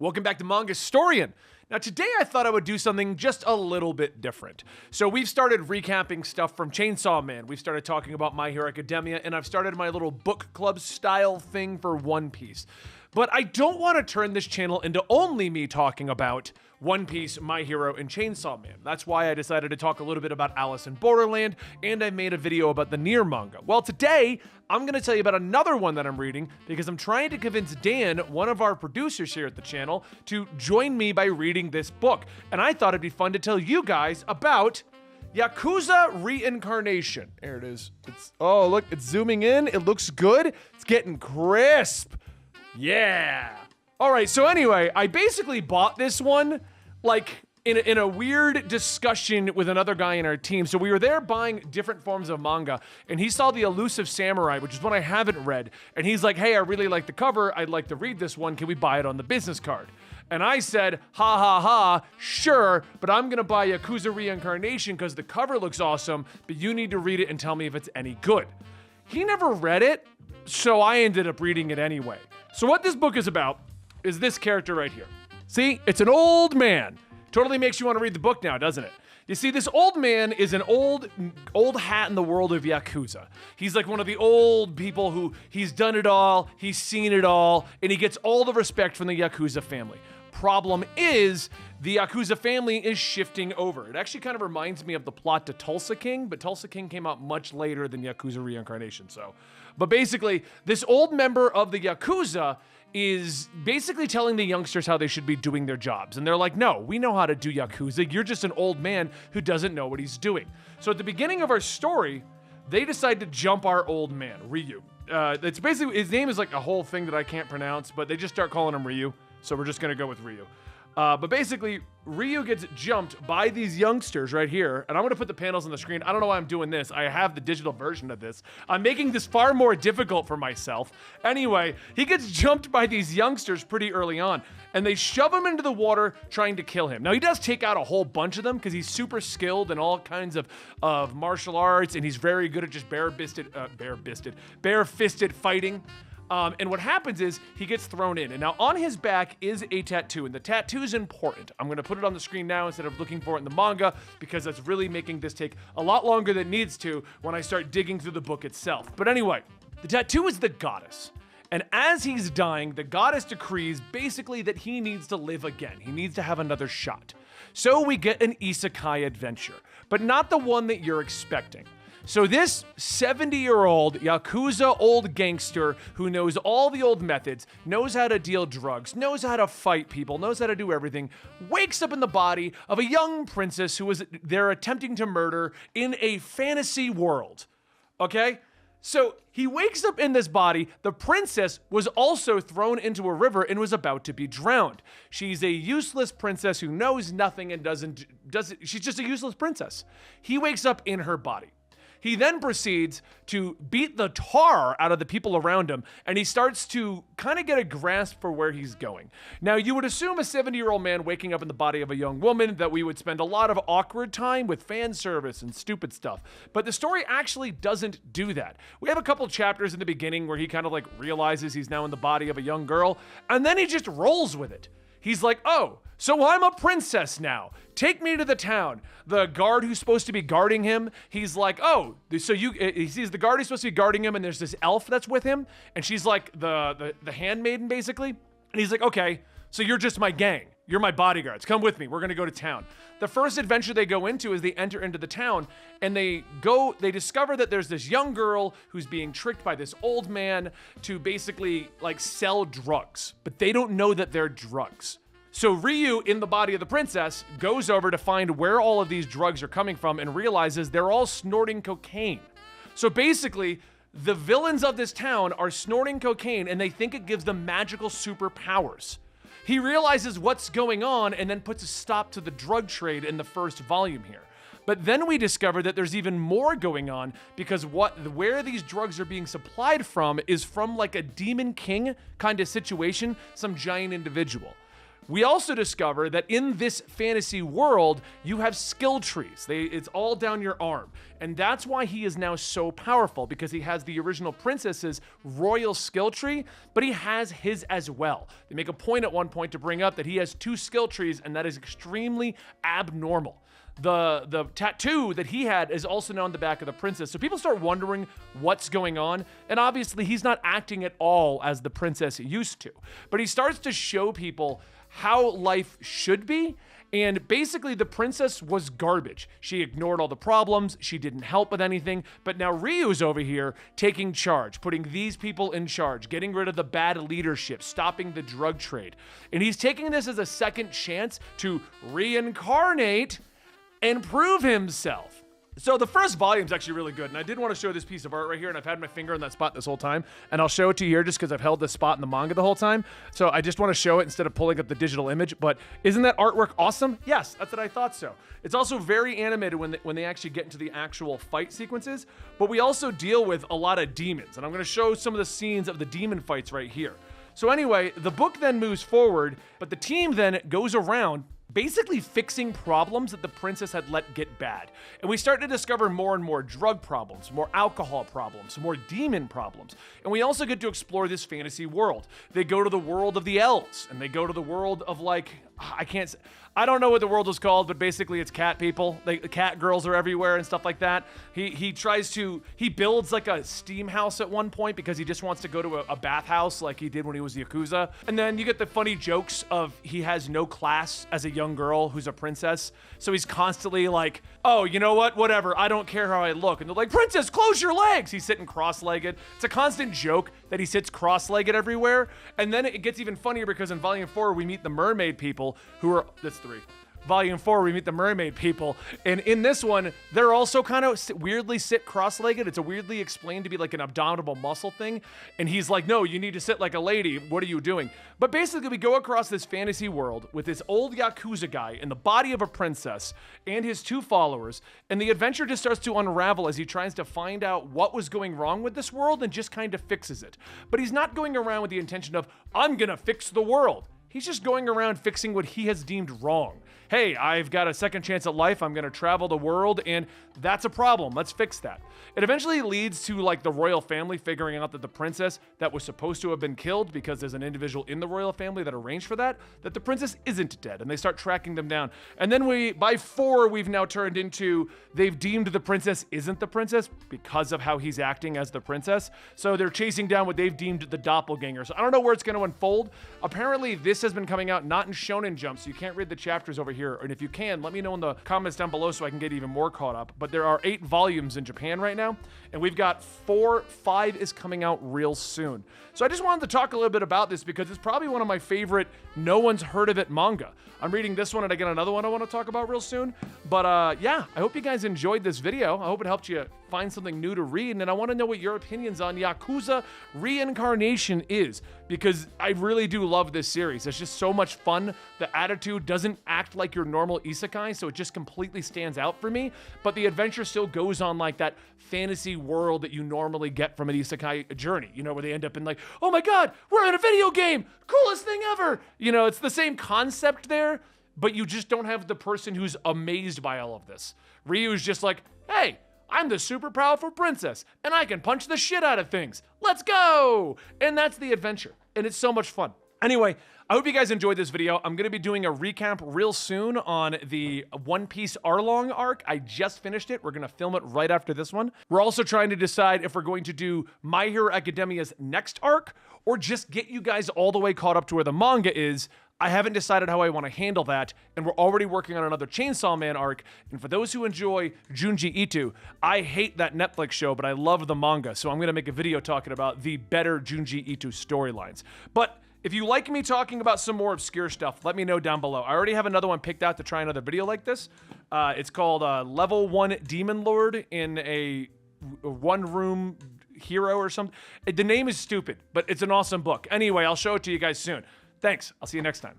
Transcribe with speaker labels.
Speaker 1: Welcome back to Manga Historian. Now today I thought I would do something just a little bit different. So we've started recapping stuff from Chainsaw Man, we've started talking about My Hero Academia, and I've started my little book club style thing for One Piece. But I don't want to turn this channel into only me talking about One Piece, My Hero, and Chainsaw Man. That's why I decided to talk a little bit about Alice in Borderland, and I made a video about the Nier manga. Well, today, I'm going to tell you about another one that I'm reading because I'm trying to convince Dan, one of our producers here at the channel, to join me by reading this book. And I thought it'd be fun to tell you guys about Yakuza Reincarnation. There it is. Oh, look, it's zooming in. It looks good. It's getting crisp. Yeah. All right, so anyway, I basically bought this one like in a weird discussion with another guy in our team. So we were there buying different forms of manga, and he saw The Elusive Samurai, which is one I haven't read, and he's like, hey, I really like the cover. I'd like to read this one. Can we buy it on the business card? And I said, ha ha ha, sure, but I'm gonna buy Yakuza Reincarnation because the cover looks awesome, but you need to read it and tell me if it's any good. He never read it, so I ended up reading it anyway. So what this book is about is this character right here. See, it's an old man. Totally makes you want to read the book now, doesn't it? You see, this old man is an old hat in the world of Yakuza. He's like one of the old people who he's done it all, he's seen it all, and he gets all the respect from the Yakuza family. Problem is, the Yakuza family is shifting over. It actually kind of reminds me of the plot to Tulsa King, but Tulsa King came out much later than Yakuza Reincarnation, so. But basically, this old member of the Yakuza is basically telling the youngsters how they should be doing their jobs. And they're like, no, we know how to do Yakuza. You're just an old man who doesn't know what he's doing. So at the beginning of our story, they decide to jump our old man, Ryu. It's basically, his name is like a whole thing that I can't pronounce, but they just start calling him Ryu. So we're just gonna go with Ryu. But basically, Ryu gets jumped by these youngsters right here, and I'm gonna put the panels on the screen. I don't know why I'm doing this. I have the digital version of this. I'm making this far more difficult for myself. Anyway, he gets jumped by these youngsters pretty early on, and they shove him into the water trying to kill him. Now, he does take out a whole bunch of them because he's super skilled in all kinds of martial arts, and he's very good at just bare-fisted fighting. And what happens is he gets thrown in. And now on his back is a tattoo, and the tattoo is important. I'm gonna put it on the screen now instead of looking for it in the manga because that's really making this take a lot longer than it needs to when I start digging through the book itself. But anyway, the tattoo is the goddess. And as he's dying, the goddess decrees basically that he needs to live again. He needs to have another shot. So we get an isekai adventure, but not the one that you're expecting. So this 70-year-old Yakuza old gangster who knows all the old methods, knows how to deal drugs, knows how to fight people, knows how to do everything, wakes up in the body of a young princess who they're attempting to murder in a fantasy world, okay? So he wakes up in this body. The princess was also thrown into a river and was about to be drowned. She's a useless princess who knows nothing and she's just a useless princess. He wakes up in her body. He then proceeds to beat the tar out of the people around him, and he starts to kind of get a grasp for where he's going. Now, you would assume a 70-year-old man waking up in the body of a young woman that we would spend a lot of awkward time with fan service and stupid stuff, but the story actually doesn't do that. We have a couple chapters in the beginning where he kind of like realizes he's now in the body of a young girl, and then he just rolls with it. He's like, oh, so I'm a princess now. Take me to the town. The guard who's supposed to be guarding him, he's like, oh, so he sees the guard who's supposed to be guarding him, and there's this elf that's with him, and she's like the handmaiden, basically. And he's like, okay, so you're just my gang. You're my bodyguards. Come with me. We're gonna go to town. The first adventure they go into is they enter into the town, and they discover that there's this young girl who's being tricked by this old man to basically like sell drugs, but they don't know that they're drugs. So Ryu, in the body of the princess, goes over to find where all of these drugs are coming from and realizes they're all snorting cocaine. So basically, the villains of this town are snorting cocaine, and they think it gives them magical superpowers. He realizes what's going on and then puts a stop to the drug trade in the first volume here. But then we discover that there's even more going on because where these drugs are being supplied from is from like a demon king kind of situation, some giant individual. We also discover that in this fantasy world, you have skill trees. It's all down your arm. And that's why he is now so powerful, because he has the original princess's royal skill tree, but he has his as well. They make a point at one point to bring up that he has 2 skill trees, and that is extremely abnormal. The tattoo that he had is also now on the back of the princess. So people start wondering what's going on. And obviously he's not acting at all as the princess used to. But he starts to show people how life should be. And basically the princess was garbage. She ignored all the problems. She didn't help with anything. But now Ryu's over here taking charge, putting these people in charge, getting rid of the bad leadership, stopping the drug trade. And he's taking this as a second chance to reincarnate and prove himself. So the first volume is actually really good, and I did want to show this piece of art right here, and I've had my finger in that spot this whole time, and I'll show it to you here just because I've held this spot in the manga the whole time. So I just want to show it instead of pulling up the digital image. But isn't that artwork awesome? Yes, that's what I thought so. It's also very animated when they actually get into the actual fight sequences, but we also deal with a lot of demons, and I'm going to show some of the scenes of the demon fights right here. So anyway, the book then moves forward, but the team then goes around basically fixing problems that the princess had let get bad. And we start to discover more and more drug problems, more alcohol problems, more demon problems. And we also get to explore this fantasy world. They go to the world of the elves, and they go to the world of I don't know what the world was called, but basically it's cat people. The cat girls are everywhere and stuff like that. He builds like a steam house at one point because he just wants to go to a bathhouse like he did when he was Yakuza. And then you get the funny jokes of he has no class as a young girl who's a princess. So he's constantly like, oh, you know what? Whatever. I don't care how I look. And they're like, princess, close your legs. He's sitting cross-legged. It's a constant joke that he sits cross-legged everywhere. And then it gets even funnier because in volume 4, we meet the mermaid people who are, that's 3. Volume 4, we meet the mermaid people. And in this one, they're also kind of weirdly sit cross-legged. It's a weirdly explained to be like an abdominal muscle thing. And he's like, no, you need to sit like a lady. What are you doing? But basically, we go across this fantasy world with this old Yakuza guy in the body of a princess and his 2 followers. And the adventure just starts to unravel as he tries to find out what was going wrong with this world and just kind of fixes it. But he's not going around with the intention of, I'm gonna fix the world. He's just going around fixing what he has deemed wrong. Hey, I've got a second chance at life. I'm going to travel the world, and that's a problem. Let's fix that. It eventually leads to like the royal family figuring out that the princess that was supposed to have been killed, because there's an individual in the royal family that arranged for that the princess isn't dead, and they start tracking them down. And then by 4, we've now turned into they've deemed the princess isn't the princess because of how he's acting as the princess. So they're chasing down what they've deemed the doppelganger. So I don't know where it's going to unfold. Apparently, this has been coming out not in Shonen Jump, so you can't read the chapters over here. And if you can, let me know in the comments down below so I can get even more caught up. But there are 8 volumes in Japan right now, and we've got 5 is coming out real soon. So I just wanted to talk a little bit about this because it's probably one of my favorite no one's heard of it manga. I'm reading this one and I got another one I want to talk about real soon. But yeah, I hope you guys enjoyed this video. I hope it helped you find something new to read, and I want to know what your opinions on Yakuza Reincarnation is, because I really do love this series. It's just so much fun. The attitude doesn't act like your normal isekai, so it just completely stands out for me, but the adventure still goes on like that fantasy world that you normally get from an isekai journey, you know, where they end up in like, oh my god, we're in a video game, coolest thing ever. You know, it's the same concept there, but you just don't have the person who's amazed by all of this. Ryu's just like, hey, I'm the super powerful princess, and I can punch the shit out of things. Let's go! And that's the adventure, and it's so much fun. Anyway, I hope you guys enjoyed this video. I'm going to be doing a recap real soon on the One Piece Arlong arc. I just finished it. We're going to film it right after this one. We're also trying to decide if we're going to do My Hero Academia's next arc, or just get you guys all the way caught up to where the manga is. I haven't decided how I want to handle that, and we're already working on another Chainsaw Man arc. And for those who enjoy Junji Ito, I hate that Netflix show, but I love the manga, so I'm going to make a video talking about the better Junji Ito storylines. But if you like me talking about some more obscure stuff, let me know down below. I already have another one picked out to try another video like this. It's called Level 1 Demon Lord in a one-room hero or something. The name is stupid, but it's an awesome book. Anyway, I'll show it to you guys soon. Thanks. I'll see you next time.